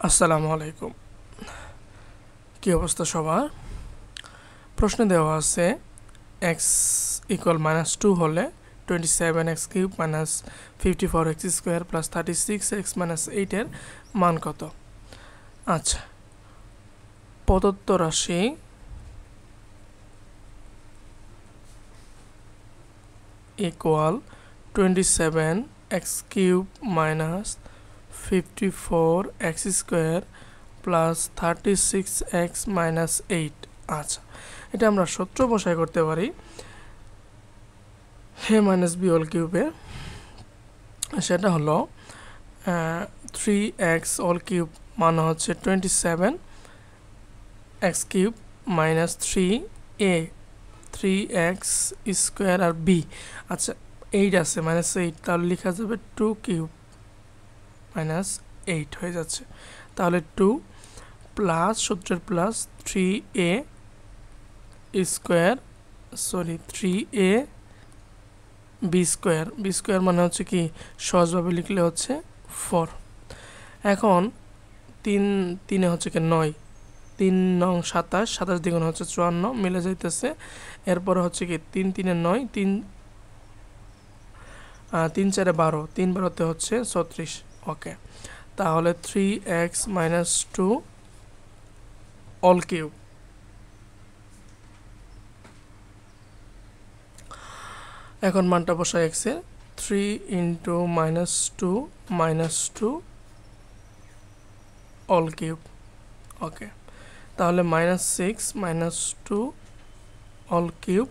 আসসালামু আলাইকুম। কি অবস্থা সবার? প্রশ্নে দেওয়া আছে x ইকুয়াল -2 হলে 27x³ minus 54x² plus 36x minus 8 এর মান কত? আচ্ছা, প্রদত্ত রাশি equal 27x³ minus 54x² plus 36x minus 8। আচ্ছা, এটা আমরা সূত্র বসাই করতে পারি a মাইনাস b হোল কিউবে। সেটা হলো 3x হোল কিউব মানে হচ্ছে 27x³ মাইনাস 3a 3x² আর b। আচ্ছা, 8 আছে -8, তাহলে লেখা যাবে 2³ মাইনাস 8 হয়ে যাচ্ছে। তাহলে 2 প্লাস সূত্রের প্লাস 3a² 3a b² মানে হচ্ছে কি, সহজভাবে লিখলে হচ্ছে 4। এখন 3 হচ্ছে কি 9, 3 নং 27, 27 দ্বিগুণ হচ্ছে 54, মিলে যাইতেছে। এরপরে হচ্ছে কি 3 3 9, 3 4 12, 3 12 হচ্ছে 36। ওকে, তাহলে 3x মাইনাস 2 অল কিউব। এখন মানটা বসাই x এ 3 ইন্টু -2 -2 অল কিউব। ওকে, তাহলে -6 -2 অল কিউব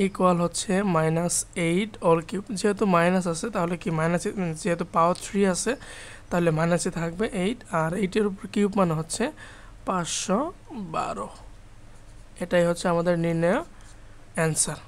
ইকুয়াল হচ্ছে -8 অল কিউব। যেহেতু মাইনাস আছে তাহলে কি মাইনাস, যেহেতু পাওয়ার 3 আছে তাহলে মাইনাসে থাকবে 8, আর 8-এর উপর কিউব মানে হচ্ছে 512। এটাই হচ্ছে আমাদের নির্ণয় অ্যান্সার।